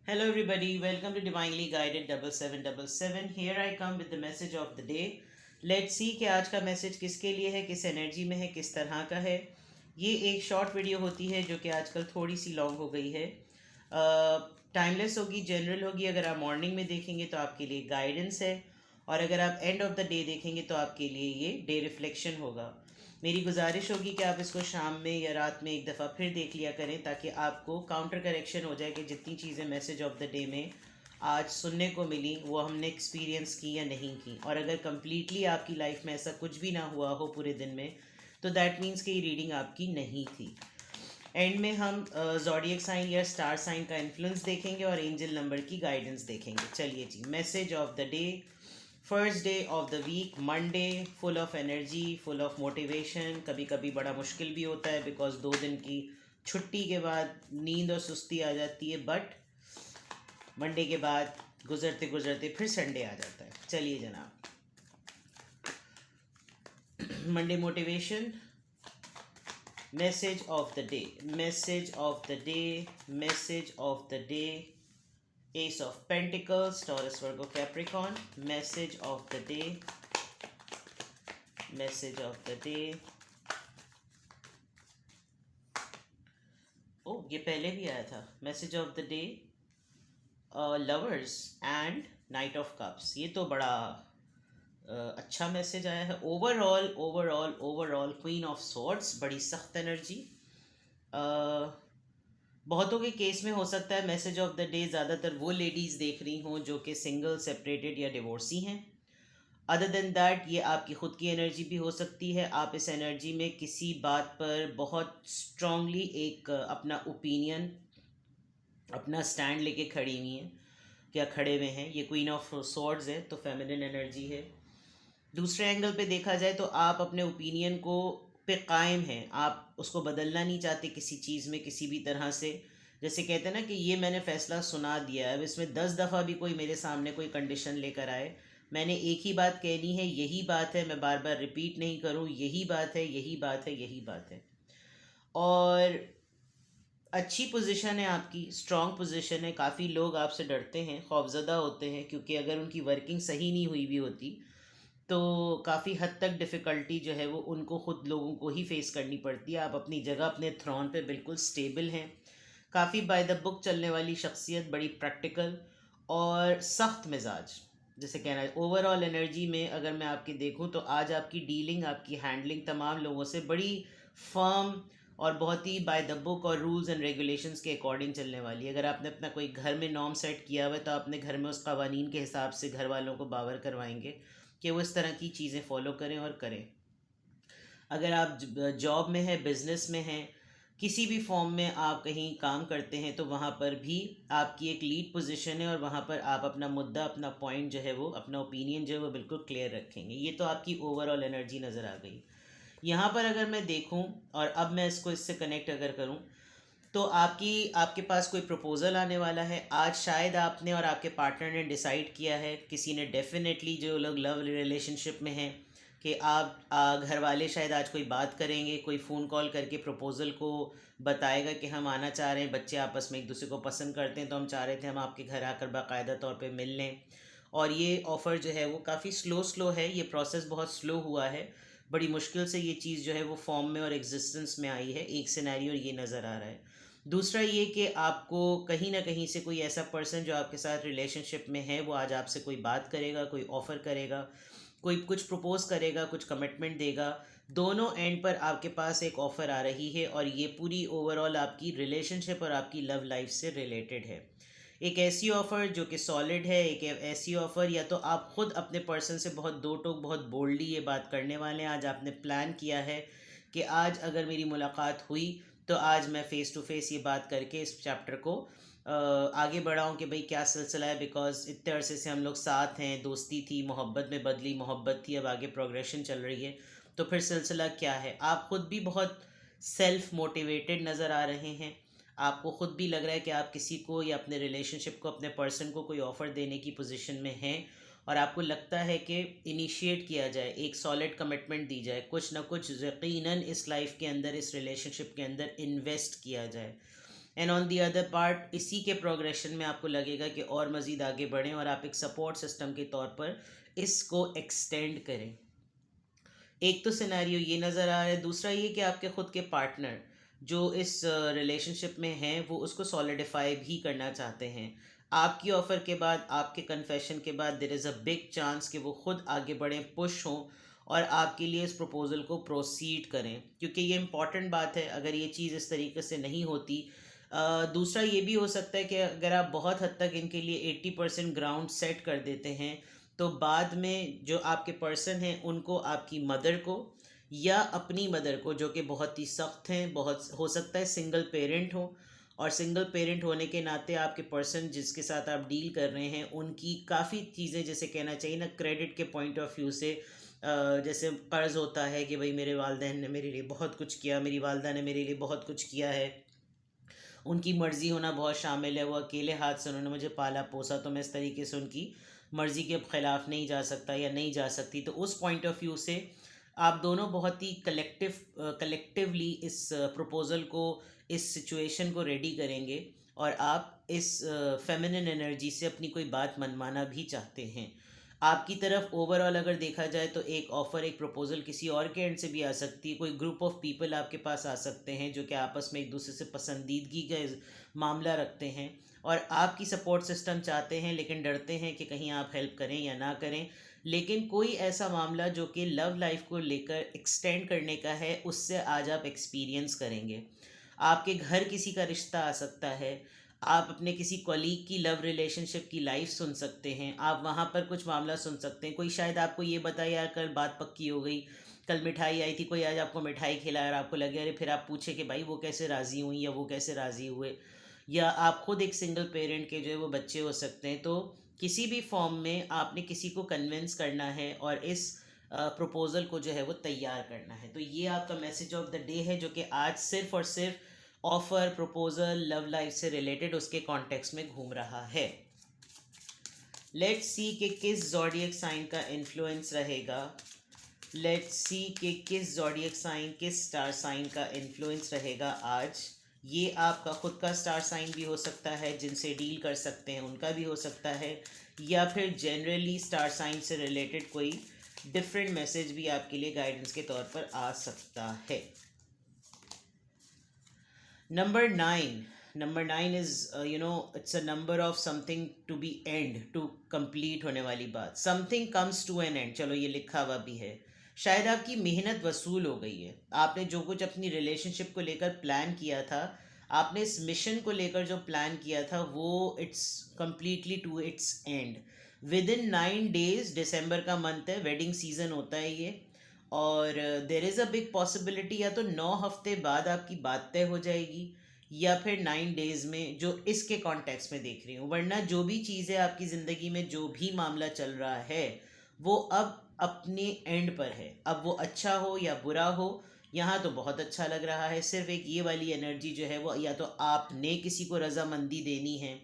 Hello, everybody. Welcome to Divinely Guided 7777. Here I come with the message of the day. Let's see कि आज का message किसके लिए है, किस एनर्जी में है, किस तरह का है. ये एक शॉर्ट वीडियो होती है जो कि आजकल थोड़ी सी लॉन्ग हो गई है. टाइमलेस होगी, जनरल होगी. अगर आप मॉर्निंग में देखेंगे तो आपके लिए गाइडेंस है, और अगर आप एंड ऑफ द डे देखेंगे तो आपके लिए ये डे रिफ्लेक्शन होगा. मेरी गुजारिश होगी कि आप इसको शाम में या रात में एक दफ़ा फिर देख लिया करें, ताकि आपको काउंटर करेक्शन हो जाए कि जितनी चीज़ें मैसेज ऑफ द डे में आज सुनने को मिली वो हमने एक्सपीरियंस की या नहीं की. और अगर कम्प्लीटली आपकी लाइफ में ऐसा कुछ भी ना हुआ हो पूरे दिन में, तो दैट मीन्स कि ये रीडिंग आपकी नहीं थी. एंड में हम ज़ोडिएक साइन या स्टार साइन का इन्फ्लुएंस देखेंगे और एंजल नंबर की गाइडेंस देखेंगे. चलिए जी, message of the day. First day of the week, Monday, full of energy, full of motivation. कभी कभी बड़ा मुश्किल भी होता है बिकॉज 2 दिन की छुट्टी के बाद नींद और सुस्ती आ जाती है, बट मंडे के बाद गुजरते गुजरते फिर संडे आ जाता है. चलिए जनाब, Monday motivation. Message of the day, message of the day, message of the day. Ace of Pentacles, Taurus, Virgo, Capricorn. Message of the day. Message of the day. Oh, ये पहले भी आया था. Message of the day. Lovers and Knight of Cups. ये तो बड़ा अच्छा message आया है. Overall overall overall queen of swords, बड़ी सख्त एनर्जी. बहुतों के केस में हो सकता है मैसेज ऑफ द डे ज़्यादातर वो लेडीज़ देख रही हों जो कि सिंगल, सेपरेटेड या डिवोर्सी हैं. अदर देन दैट ये आपकी ख़ुद की एनर्जी भी हो सकती है. आप इस एनर्जी में किसी बात पर बहुत स्ट्रांगली एक अपना ओपिनियन, अपना स्टैंड लेके खड़ी हुई हैं, क्या खड़े हुए हैं. ये क्वीन ऑफ सॉर्ड्स है तो फेमिनिन एनर्जी है. दूसरे एंगल पे देखा जाए तो आप अपने ओपिनियन को पे कायम हैं. आप उसको बदलना नहीं चाहते किसी चीज़ में किसी भी तरह से. जैसे कहते हैं ना कि ये मैंने फ़ैसला सुना दिया है, अब इसमें 10 दफ़ा भी कोई मेरे सामने कोई कंडीशन लेकर आए, मैंने एक ही बात कहनी है, यही बात है, मैं बार बार रिपीट नहीं करूँ, यही बात है, यही बात है, यही बात है. और अच्छी पोजीशन है आपकी, स्ट्रॉन्ग पोजीशन है. काफ़ी लोग आपसे डरते हैं, खौफज़दा होते हैं, क्योंकि अगर उनकी वर्किंग सही नहीं हुई भी होती तो काफ़ी हद तक डिफ़िकल्टी जो है वो उनको ख़ुद लोगों को ही फ़ेस करनी पड़ती है. आप अपनी जगह, अपने थ्रोन पे बिल्कुल स्टेबल हैं. काफ़ी बाय द बुक चलने वाली शख्सियत, बड़ी प्रैक्टिकल और सख्त मिजाज, जैसे कहना है. ओवरऑल एनर्जी में अगर मैं आपकी देखूं तो आज आपकी डीलिंग, आपकी हैंडलिंग तमाम लोगों से बड़ी फर्म और बहुत ही बाय द बुक और रूल्स एंड रेगुलेशंस के अकॉर्डिंग चलने वाली है. अगर आपने अपना कोई घर में नॉर्म सेट किया हुआ है तो अपने घर में उस कवानीन के हिसाब से घर वालों को बावर करवाएंगे कि वो इस तरह की चीज़ें फॉलो करें और करें. अगर आप जॉब में हैं, बिजनेस में हैं, किसी भी फॉर्म में आप कहीं काम करते हैं तो वहाँ पर भी आपकी एक लीड पोजीशन है, और वहाँ पर आप अपना मुद्दा, अपना पॉइंट जो है वो, अपना ओपिनियन जो है वो बिल्कुल क्लियर रखेंगे. ये तो आपकी ओवरऑल एनर्जी नज़र आ गई. यहाँ पर अगर मैं देखूँ और अब मैं इसको इससे कनेक्ट अगर करूँ तो आपके पास कोई प्रपोज़ल आने वाला है आज. शायद आपने और आपके पार्टनर ने डिसाइड किया है, किसी ने डेफिनेटली, जो लोग लव रिलेशनशिप में हैं, कि आप घर वाले शायद आज कोई बात करेंगे, कोई फ़ोन कॉल करके प्रपोज़ल को बताएगा कि हम आना चाह रहे हैं. बच्चे आपस में एक दूसरे को पसंद करते हैं तो हम चाह रहे थे हम आपके घर आकर बाकायदा तौर पे मिल लें. और ये ऑफ़र जो है वो काफ़ी स्लो है, ये प्रोसेस बहुत स्लो हुआ है. बड़ी मुश्किल से ये चीज़ जो है वो फॉर्म में और एग्जिस्टेंस में आई है. एक सिनेरियो ये नज़र आ रहा है. दूसरा ये कि आपको कहीं ना कहीं से कोई ऐसा पर्सन जो आपके साथ रिलेशनशिप में है वो आज आपसे कोई बात करेगा, कोई ऑफ़र करेगा, कोई कुछ प्रपोज करेगा, कुछ कमिटमेंट देगा. दोनों एंड पर आपके पास एक ऑफ़र आ रही है, और ये पूरी ओवरऑल आपकी रिलेशनशिप और आपकी लव लाइफ से रिलेटेड है. एक ऐसी ऑफ़र जो कि सॉलिड है, एक ऐसी ऑफ़र, या तो आप ख़ुद अपने पर्सन से बहुत दो टोक, बहुत बोल्डली ये बात करने वाले हैं. आज आपने प्लान किया है कि आज अगर मेरी मुलाकात हुई तो आज मैं फ़ेस टू फेस ये बात करके इस चैप्टर को आगे बढ़ाऊँ कि भाई क्या सिलसिला है. बिकॉज़ इतने अरसे से हम लोग साथ हैं, दोस्ती थी, मोहब्बत में बदली मोहब्बत थी, अब आगे प्रोग्रेशन चल रही है, तो फिर सिलसिला क्या है. आप ख़ुद भी बहुत सेल्फ मोटिवेटेड नज़र आ रहे हैं. आपको ख़ुद भी लग रहा है कि आप किसी को या अपने रिलेशनशिप को, अपने पर्सन को कोई ऑफ़र देने की पोजीशन में हैं, और आपको लगता है कि इनिशिएट किया जाए, एक सॉलिड कमिटमेंट दी जाए, कुछ ना कुछ यकीनन इस लाइफ के अंदर, इस रिलेशनशिप के अंदर इन्वेस्ट किया जाए. And on the other part इसी के प्रोग्रेशन में आपको लगेगा कि और मज़ीद आगे बढ़ें और आप एक सपोर्ट सिस्टम के तौर पर इसको एक्सटेंड करें। एक तो सिनेरियो ये नज़र आ रहा है, दूसरा ये कि आपके ख़ुद के पार्टनर जो इस रिलेशनशिप में हैं वो उसको सॉलिडिफाई भी करना चाहते हैं। आपकी ऑफ़र के बाद, आपके कन्फेशन के बाद there is a big chance कि वो ख़ुद आगे बढ़ें, पुश हों और आपके लिए इस प्रपोज़ल को प्रोसीड करें, क्योंकि ये इम्पॉर्टेंट बात है। अगर ये चीज़ इस तरीके से नहीं होती, दूसरा ये भी हो सकता है कि अगर आप बहुत हद तक इनके लिए 80% ग्राउंड सेट कर देते हैं तो बाद में जो आपके पर्सन हैं उनको आपकी मदर को या अपनी मदर को, जो कि बहुत ही सख्त हैं, बहुत हो सकता है सिंगल पेरेंट हो, और सिंगल पेरेंट होने के नाते आपके पर्सन जिसके साथ आप डील कर रहे हैं उनकी काफ़ी चीज़ें, जैसे कहना चाहिए ना क्रेडिट के पॉइंट ऑफ व्यू से, जैसे कर्ज़ होता है कि भाई मेरे वालिदैन ने मेरे लिए बहुत कुछ किया, मेरी वालदा ने मेरे लिए बहुत कुछ किया है, उनकी मर्ज़ी होना बहुत शामिल है, वो अकेले हाथ से उन्होंने मुझे पाला पोसा, तो मैं इस तरीके से उनकी मर्ज़ी के ख़िलाफ़ नहीं जा सकता या नहीं जा सकती। तो उस पॉइंट ऑफ व्यू से आप दोनों बहुत ही कलेक्टिवली इस प्रपोज़ल को, इस सिचुएशन को रेडी करेंगे और आप इस फेमिनिन एनर्जी से अपनी कोई बात मनवाना भी चाहते हैं। आपकी तरफ ओवरऑल अगर देखा जाए तो एक ऑफ़र, एक प्रपोज़ल किसी और के एंड से भी आ सकती है। कोई ग्रुप ऑफ पीपल आपके पास आ सकते हैं जो कि आपस में एक दूसरे से पसंदीदगी का मामला रखते हैं और आपकी सपोर्ट सिस्टम चाहते हैं, लेकिन डरते हैं कि कहीं आप हेल्प करें या ना करें। लेकिन कोई ऐसा मामला जो कि लव लाइफ को लेकर एक्सटेंड करने का है, उससे आज आप एक्सपीरियंस करेंगे। आपके घर किसी का रिश्ता आ सकता है, आप अपने किसी कॉलीग की लव रिलेशनशिप की लाइफ सुन सकते हैं, आप वहाँ पर कुछ मामला सुन सकते हैं। कोई शायद आपको ये बताए यार कल बात पक्की हो गई, कल मिठाई आई थी, कोई आज आपको मिठाई खिलाया और आपको लगे अरे, फिर आप पूछे कि भाई वो कैसे राज़ी हुई या वो कैसे राज़ी हुए, या आप खुद एक सिंगल पेरेंट के जो है वो बच्चे हो सकते हैं। तो किसी भी फॉर्म में आपने किसी को कन्विंस करना है और इस प्रपोज़ल को जो है वो तैयार करना है। तो ये आपका मैसेज ऑफ द डे है, जो कि आज सिर्फ़ और सिर्फ ऑफ़र, प्रपोज़ल, लव लाइफ से रिलेटेड उसके कॉन्टेक्स्ट में घूम रहा है। लेट्स सी कि किस ज़ोडिएक साइन का इन्फ्लुएंस रहेगा। लेट्स सी कि किस ज़ोडिएक साइन, किस स्टार साइन का इन्फ्लुएंस रहेगा आज। ये आपका खुद का स्टार साइन भी हो सकता है, जिनसे डील कर सकते हैं उनका भी हो सकता है, या फिर जनरली स्टार साइन से रिलेटेड कोई डिफरेंट मैसेज भी आपके लिए गाइडेंस के तौर पर आ सकता है। Number 9 is it's a number of something to be end, to complete होने वाली बात। Something comes to an end, चलो ये लिखा हुआ भी है। शायद आपकी मेहनत वसूल हो गई है। आपने जो कुछ अपनी रिलेशनशिप को लेकर प्लान किया था, आपने इस मिशन को लेकर जो प्लान किया था, वो it's completely to its end. Within 9 days, दिसंबर का मंथ है, वेडिंग सीज़न होता है ये, और there is a big possibility या तो 9 हफ्ते बाद आपकी बात तय हो जाएगी या फिर 9 days में, जो इसके कॉन्टेक्स्ट में देख रही हूँ। वरना जो भी चीज़ें आपकी ज़िंदगी में, जो भी मामला चल रहा है, वो अब अपने एंड पर है। अब वो अच्छा हो या बुरा हो, यहाँ तो बहुत अच्छा लग रहा है। सिर्फ एक ये वाली एनर्जी जो है वो, या तो आपने किसी को रजामंदी देनी है,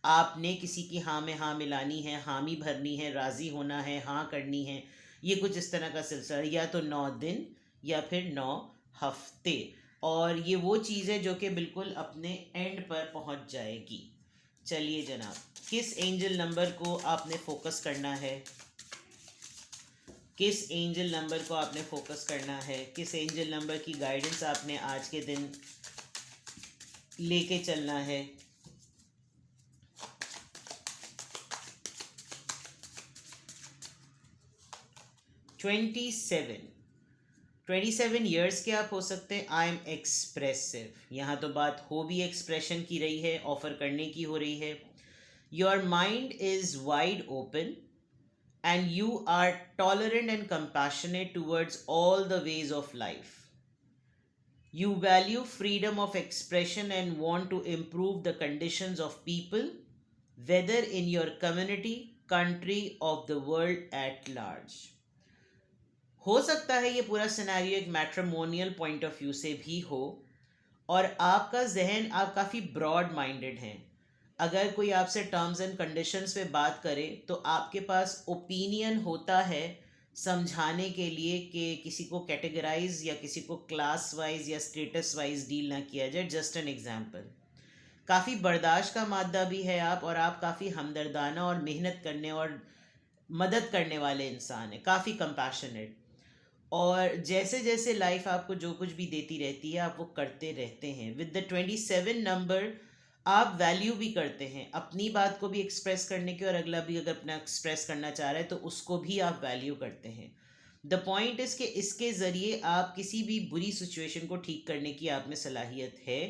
आपने किसी की हाँ में हाँ मिलानी है, हामी भरनी है, राज़ी होना है, हाँ करनी है, ये कुछ इस तरह का सिलसिला, या तो 9 दिन या फिर 9 हफ्ते। और ये वो चीज़ है जो कि बिल्कुल अपने एंड पर पहुंच जाएगी। चलिए जनाब, किस एंजल नंबर को आपने फोकस करना है, किस एंजल नंबर को आपने फोकस करना है, किस एंजल नंबर की गाइडेंस आपने आज के दिन लेके चलना है। ट्वेंटी सेवन ईयर्स के आप हो सकते हैं। आई एम एक्सप्रेसिव, यहाँ तो बात हो भी एक्सप्रेशन की रही है, ऑफर करने की हो रही है। Your mind is wide open and you are tolerant and compassionate towards all the ways of life. You value freedom of expression and want to improve the conditions of people, whether in your community, country, of the world at large. हो सकता है ये पूरा scenario एक matrimonial point of view से भी हो, और आपका जहन, आप काफ़ी ब्रॉड माइंडेड हैं। अगर कोई आपसे टर्म्स एंड कंडीशंस पे बात करे तो आपके पास ओपिनियन होता है समझाने के लिए कि किसी को कैटेगराइज या किसी को क्लास वाइज या स्टेटस वाइज डील ना किया जाए। जस्ट एन एग्जांपल, काफ़ी बर्दाश्त का मादा भी है आप, और आप काफ़ी हमदर्दाना और मेहनत करने और मदद करने वाले इंसान हैं, काफ़ी कंपैशनेट। और जैसे जैसे लाइफ आपको जो कुछ भी देती रहती है आप वो करते रहते हैं। विद द 27 नंबर आप वैल्यू भी करते हैं अपनी बात को भी एक्सप्रेस करने की, और अगला भी अगर अपना एक्सप्रेस करना चाह रहा है तो उसको भी आप वैल्यू करते हैं। द पॉइंट इज़ कि इसके ज़रिए आप किसी भी बुरी सिचुएशन को ठीक करने की आप में सलाहियत है।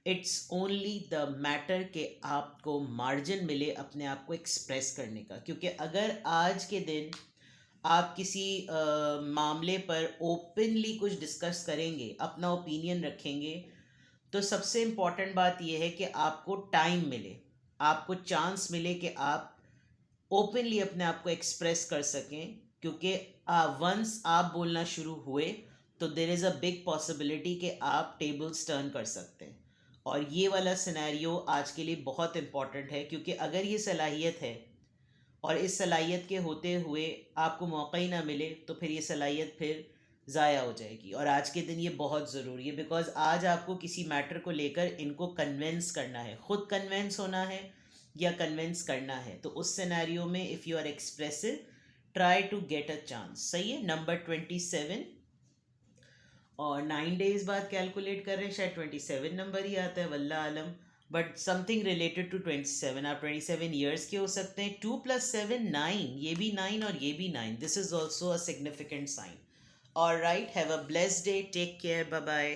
इट्स ओनली द मैटर कि आपको मार्जिन मिले अपने आप को एक्सप्रेस करने का। क्योंकि अगर आज के दिन आप किसी मामले पर ओपनली कुछ डिस्कस करेंगे, अपना ओपिनियन रखेंगे, तो सबसे इम्पॉर्टेंट बात यह है कि आपको टाइम मिले, आपको चांस मिले कि आप ओपनली अपने आप को एक्सप्रेस कर सकें। क्योंकि वंस आप बोलना शुरू हुए तो देर इज़ अ बिग पॉसिबिलिटी कि आप टेबल्स टर्न कर सकते हैं। और ये वाला सिनेरियो आज के लिए बहुत इम्पॉर्टेंट है, क्योंकि अगर ये सलाहियत है और इस सलाहियत के होते हुए आपको मौका ही ना मिले तो फिर ये सलाहियत फिर ज़ाया हो जाएगी। और आज के दिन ये बहुत ज़रूरी है, बिकॉज आज आपको किसी मैटर को लेकर इनको कन्विंस करना है, ख़ुद कन्विंस होना है या कन्विंस करना है। तो उस सिनेरियो में if you are expressive, try to get a chance. सही है, नंबर 27। और 9 डेज बाद कैलकुलेट कर रहे हैं, शायद 27 नंबर ही आता है, वल्ला आलम। बट समथिंग रिलेटेड टू 27, आप 27 ईयर्स के हो सकते हैं। 2 + 7 9, ये भी 9 और ये भी 9, this is also a significant sign. All right, have a blessed day, take care, bye bye.